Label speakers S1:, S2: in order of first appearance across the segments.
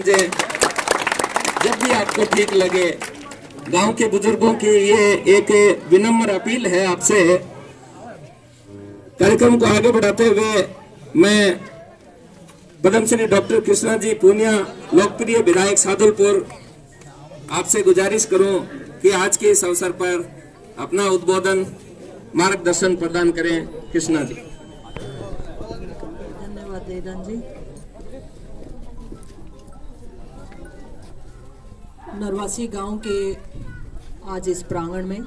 S1: दीजिए जब भी आपको ठीक लगे। गांव के बुजुर्गों की ये एक विनम्र अपील है आपसे। कार्यक्रम को आगे बढ़ाते हुए मैं पद्मश्री डॉक्टर कृष्णा जी पूनिया, लोकप्रिय विधायक सादुलपुर, आपसे गुजारिश करूं कि आज के इस अवसर पर अपना उद्बोधन मार्गदर्शन प्रदान करें। कृष्णा जी।
S2: धन्यवाद देदान जी। नरवासी गांव के आज इस प्रांगण में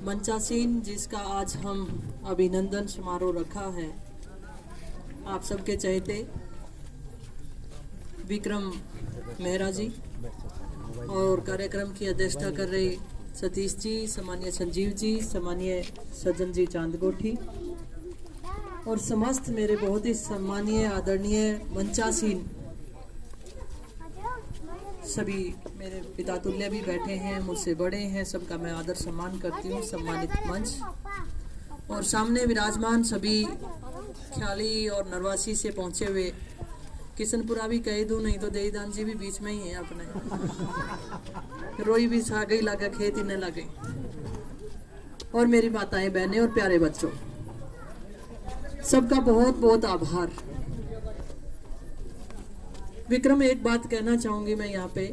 S2: मंचासीन जिसका आज हम अभिनंदन समारोह रखा है, आप सबके चहेते विक्रम मेहरा जी और कार्यक्रम की अध्यक्षता कर रहे सतीश जी, सम्मानीय संजीव जी, सम्मानीय सज्जन जी चांदगोठी और समस्त मेरे बहुत ही सम्मानीय आदरणीय मंचासीन सभी मेरे पिता तुल्य भी बैठे हैं, मुझसे बड़े हैं, सबका मैं आदर सम्मान करती हूँ। सम्मानित मंच और सामने विराजमान सभी ख्याली और नरवासी से पहुंचे हुए, किशनपुरा भी कह दूं, नहीं तो देईदान जी भी बीच में ही है अपने, रोई भी छा गई लगा खेत इन्हें लगे, और मेरी माताएं बहनें और प्यारे बच्चों, सबका बहुत बहुत आभार। विक्रम, एक बात कहना चाहूंगी मैं यहाँ पे,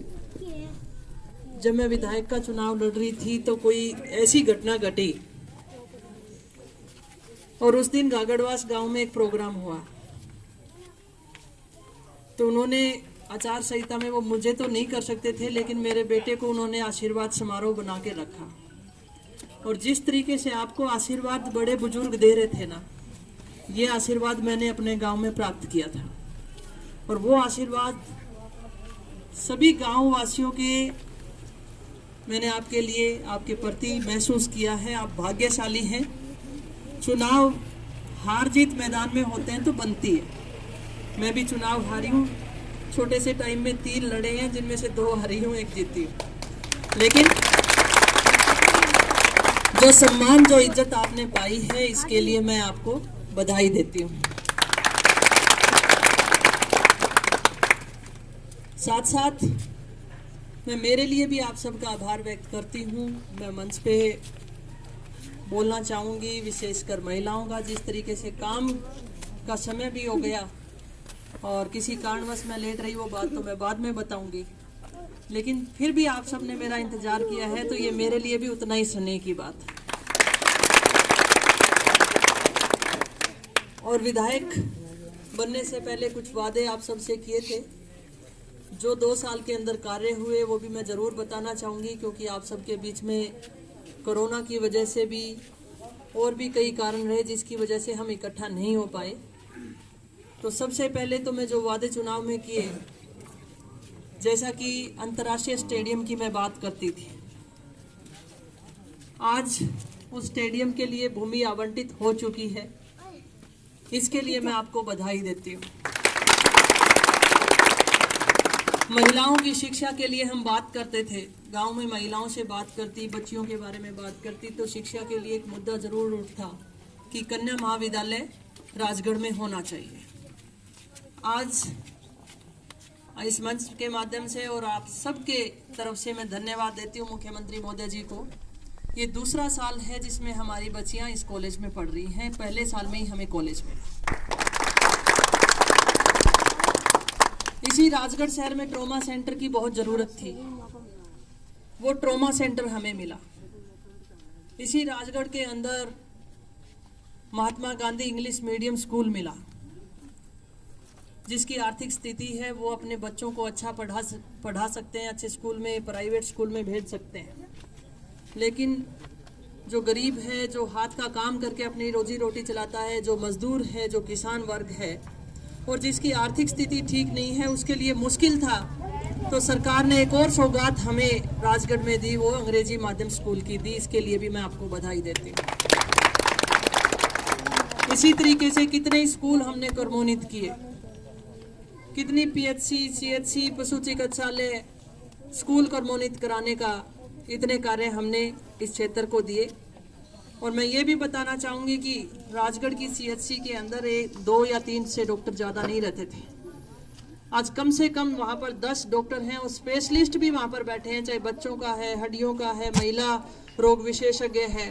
S2: जब मैं विधायक का चुनाव लड़ रही थी तो कोई ऐसी घटना घटी और उस दिन गागड़वास गांव में एक प्रोग्राम हुआ, तो उन्होंने आचार संहिता में, वो मुझे तो नहीं कर सकते थे, लेकिन मेरे बेटे को उन्होंने आशीर्वाद समारोह बना के रखा। और जिस तरीके से आपको आशीर्वाद बड़े बुजुर्ग दे रहे थे ना, ये आशीर्वाद मैंने अपने गांव में प्राप्त किया था। और वो आशीर्वाद सभी गांव वासियों के मैंने आपके लिए, आपके प्रति महसूस किया है। आप भाग्यशाली हैं। चुनाव हार जीत मैदान में होते हैं तो बनती है। मैं भी चुनाव हारी हूँ, छोटे से टाइम में 3 लड़े हैं, जिनमें से 2 हारी हूँ, 1 जीती हूँ। लेकिन जो सम्मान, जो इज्जत आपने पाई है, इसके लिए मैं आपको बधाई देती हूँ। साथ साथ मैं मेरे लिए भी आप सबका आभार व्यक्त करती हूँ। मैं मंच पे बोलना चाहूँगी, विशेषकर महिलाओं का, जिस तरीके से काम का समय भी हो गया और किसी कारणवश मैं लेट रही, वो बात तो मैं बाद में बताऊँगी, लेकिन फिर भी आप सब ने मेरा इंतज़ार किया है, तो ये मेरे लिए भी उतना ही स्नेह की बात है। और विधायक बनने से पहले कुछ वादे आप सबसे किए थे, जो 2 साल के अंदर कार्य हुए वो भी मैं ज़रूर बताना चाहूँगी, क्योंकि आप सबके बीच में कोरोना की वजह से भी और भी कई कारण रहे जिसकी वजह से हम इकट्ठा नहीं हो पाए। तो सबसे पहले तो मैं जो वादे चुनाव में किए, जैसा कि अंतर्राष्ट्रीय स्टेडियम की मैं बात करती थी, आज उस स्टेडियम के लिए भूमि आवंटित हो चुकी है। इसके लिए मैं आपको बधाई देती हूँ। महिलाओं की शिक्षा के लिए हम बात करते थे, गांव में महिलाओं से बात करती, बच्चियों के बारे में बात करती, तो शिक्षा के लिए एक मुद्दा जरूर उठता कि कन्या महाविद्यालय राजगढ़ में होना चाहिए। आज इस मंच के माध्यम से और आप सबके तरफ से मैं धन्यवाद देती हूँ मुख्यमंत्री महोदय जी को। ये दूसरा साल है जिसमें हमारी बच्चियाँ इस कॉलेज में पढ़ रही हैं। पहले साल में ही हमें कॉलेज मिला। इसी राजगढ़ शहर में ट्रॉमा सेंटर की बहुत ज़रूरत थी, वो ट्रॉमा सेंटर हमें मिला। इसी राजगढ़ के अंदर Mahatma Gandhi English medium school मिला। जिसकी आर्थिक स्थिति है वो अपने बच्चों को अच्छा पढ़ा सकते हैं, अच्छे स्कूल में, प्राइवेट स्कूल में भेज सकते हैं। लेकिन जो गरीब है, जो हाथ का काम करके अपनी रोजी रोटी चलाता है, जो मजदूर है, जो किसान वर्ग है और जिसकी आर्थिक स्थिति ठीक नहीं है, उसके लिए मुश्किल था। तो सरकार ने एक और सौगात हमें राजगढ़ में दी, वो अंग्रेजी माध्यम स्कूल की दी। इसके लिए भी मैं आपको बधाई देती हूँ। इसी तरीके से कितने स्कूल हमने कर्मोन्नत किए, कितनी पीएचसी, सीएचसी, पशु चिकित्सालय, स्कूल कर्मोन्नत कराने का इतने कार्य हमने इस क्षेत्र को दिए। और मैं ये भी बताना चाहूँगी कि राजगढ़ की सीएचसी के अंदर 2 या 3 से डॉक्टर ज़्यादा नहीं रहते थे। आज कम से कम वहाँ पर 10 डॉक्टर हैं और स्पेशलिस्ट भी वहाँ पर बैठे हैं, चाहे बच्चों का है, हड्डियों का है, महिला रोग विशेषज्ञ है।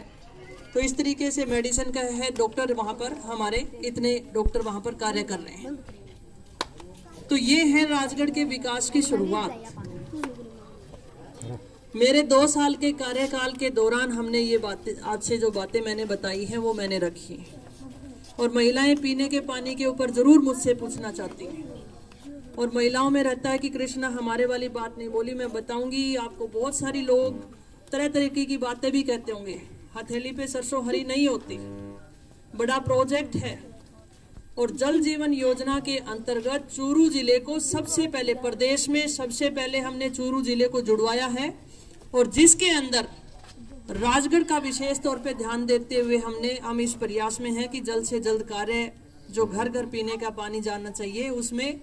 S2: तो इस तरीके से मेडिसिन का है, डॉक्टर वहाँ पर हमारे इतने डॉक्टर वहाँ पर कार्य कर रहे हैं। तो ये है राजगढ़ के विकास की शुरुआत। मेरे 2 साल के कार्यकाल के दौरान हमने ये बातें, आज से जो बातें मैंने बताई हैं वो मैंने रखी हैं। और महिलाएं पीने के पानी के ऊपर जरूर मुझसे पूछना चाहती हैं। और महिलाओं में रहता है कि कृष्णा हमारे वाली बात नहीं बोली। मैं बताऊंगी आपको, बहुत सारी लोग तरह तरीके की बातें भी कहते होंगे। हथेली पे सरसों हरी नहीं होती। बड़ा प्रोजेक्ट है और जल जीवन योजना के अंतर्गत चूरू जिले को सबसे पहले, प्रदेश में सबसे पहले हमने चूरू जिले को जुड़वाया है और जिसके अंदर राजगढ़ का विशेष तौर पे ध्यान देते हुए हम इस प्रयास में हैं कि जल्द से जल्द कार्य जो घर घर पीने का पानी जाना चाहिए, उसमें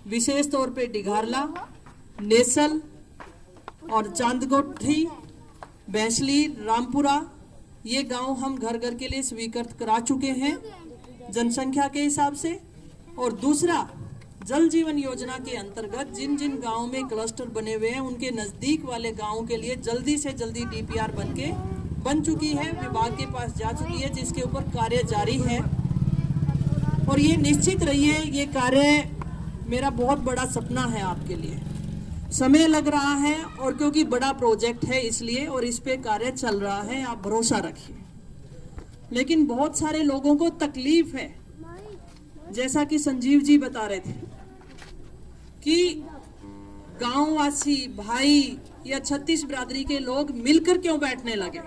S2: विशेष तौर पे डिघारला, नेसल और चांदगोठी, बैसली, रामपुरा, ये गांव हम घर घर के लिए स्वीकृत करा चुके हैं जनसंख्या के हिसाब से। और दूसरा, जल जीवन योजना के अंतर्गत जिन जिन गांवों में क्लस्टर बने हुए हैं उनके नजदीक वाले गांवों के लिए जल्दी से जल्दी डीपीआर बन चुकी है, विभाग के पास जा चुकी है, जिसके ऊपर कार्य जारी है। और ये निश्चित रहिए, ये कार्य मेरा बहुत बड़ा सपना है आपके लिए। समय लग रहा है और क्योंकि बड़ा प्रोजेक्ट है इसलिए, और इस पे कार्य चल रहा है, आप भरोसा रखिए। लेकिन बहुत सारे लोगों को तकलीफ है, जैसा कि संजीव जी बता रहे थे कि गांववासी भाई या 36 बिरादरी के लोग मिलकर क्यों बैठने लगे।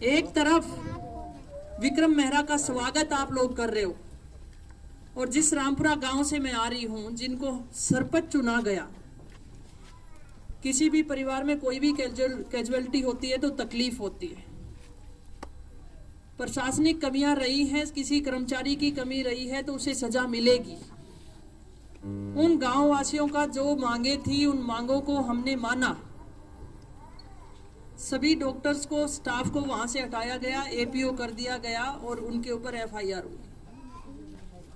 S2: एक तरफ विक्रम मेहरा का स्वागत आप लोग कर रहे हो और जिस रामपुरा गांव से मैं आ रही हूं, जिनको सरपंच चुना गया, किसी भी परिवार में कोई भी कैजुअलिटी होती है तो तकलीफ होती है। प्रशासनिक कमियां रही हैं, किसी कर्मचारी की कमी रही है तो उसे सजा मिलेगी। उन गांव वासियों का जो मांगे थी, उन मांगों को हमने माना। सभी डॉक्टर्स को, स्टाफ को वहां से हटाया गया, एपीओ कर दिया गया और उनके ऊपर एफआईआर हुई।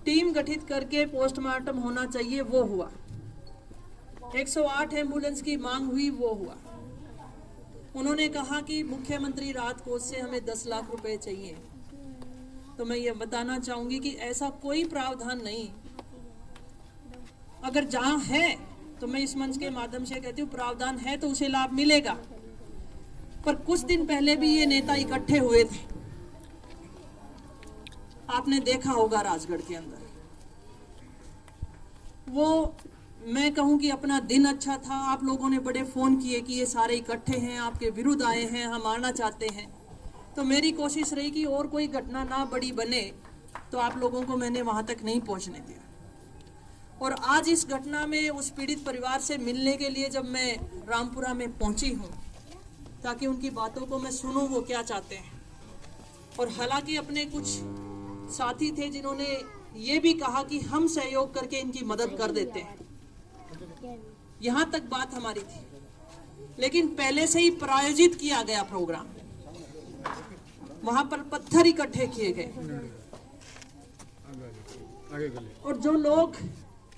S2: टीम गठित करके पोस्टमार्टम होना चाहिए, वो हुआ। 108 एम्बुलेंस की मांग हुई, वो हुआ। उन्होंने कहा कि मुख्यमंत्री राहत कोष से हमें 10 लाख रुपए चाहिए। तो मैं ये बताना चाहूंगी कि ऐसा कोई प्रावधान नहीं। अगर जहां है तो मैं इस मंच के माध्यम से कहती हूँ, प्रावधान है तो उसे लाभ मिलेगा। पर कुछ दिन पहले भी ये नेता इकट्ठे हुए थे, आपने देखा होगा राजगढ़ के अंदर। वो, मैं कहूं कि अपना दिन अच्छा था। आप लोगों ने बड़े फोन किए कि ये सारे इकट्ठे हैं, आपके विरुद्ध आए हैं, हम आना चाहते हैं। तो मेरी कोशिश रही कि और कोई घटना ना बड़ी बने, तो आप लोगों को मैंने वहां तक नहीं पहुंचने दिया। और आज इस घटना में उस पीड़ित परिवार से मिलने के लिए जब मैं रामपुरा में पहुंची हूं, ताकि उनकी बातों को मैं सुनूं वो क्या चाहते हैं। और हालांकि अपने कुछ साथी थे जिन्होंने ये भी कहा कि हम सहयोग करके इनकी मदद कर देते हैं, यहां तक बात हमारी थी। लेकिन पहले से ही प्रायोजित किया गया प्रोग्राम, वहां पर पत्थर इकट्ठे किए गए और जो लोग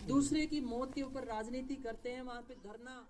S2: दूसरे की मौत के ऊपर राजनीति करते हैं, वहां पे धरना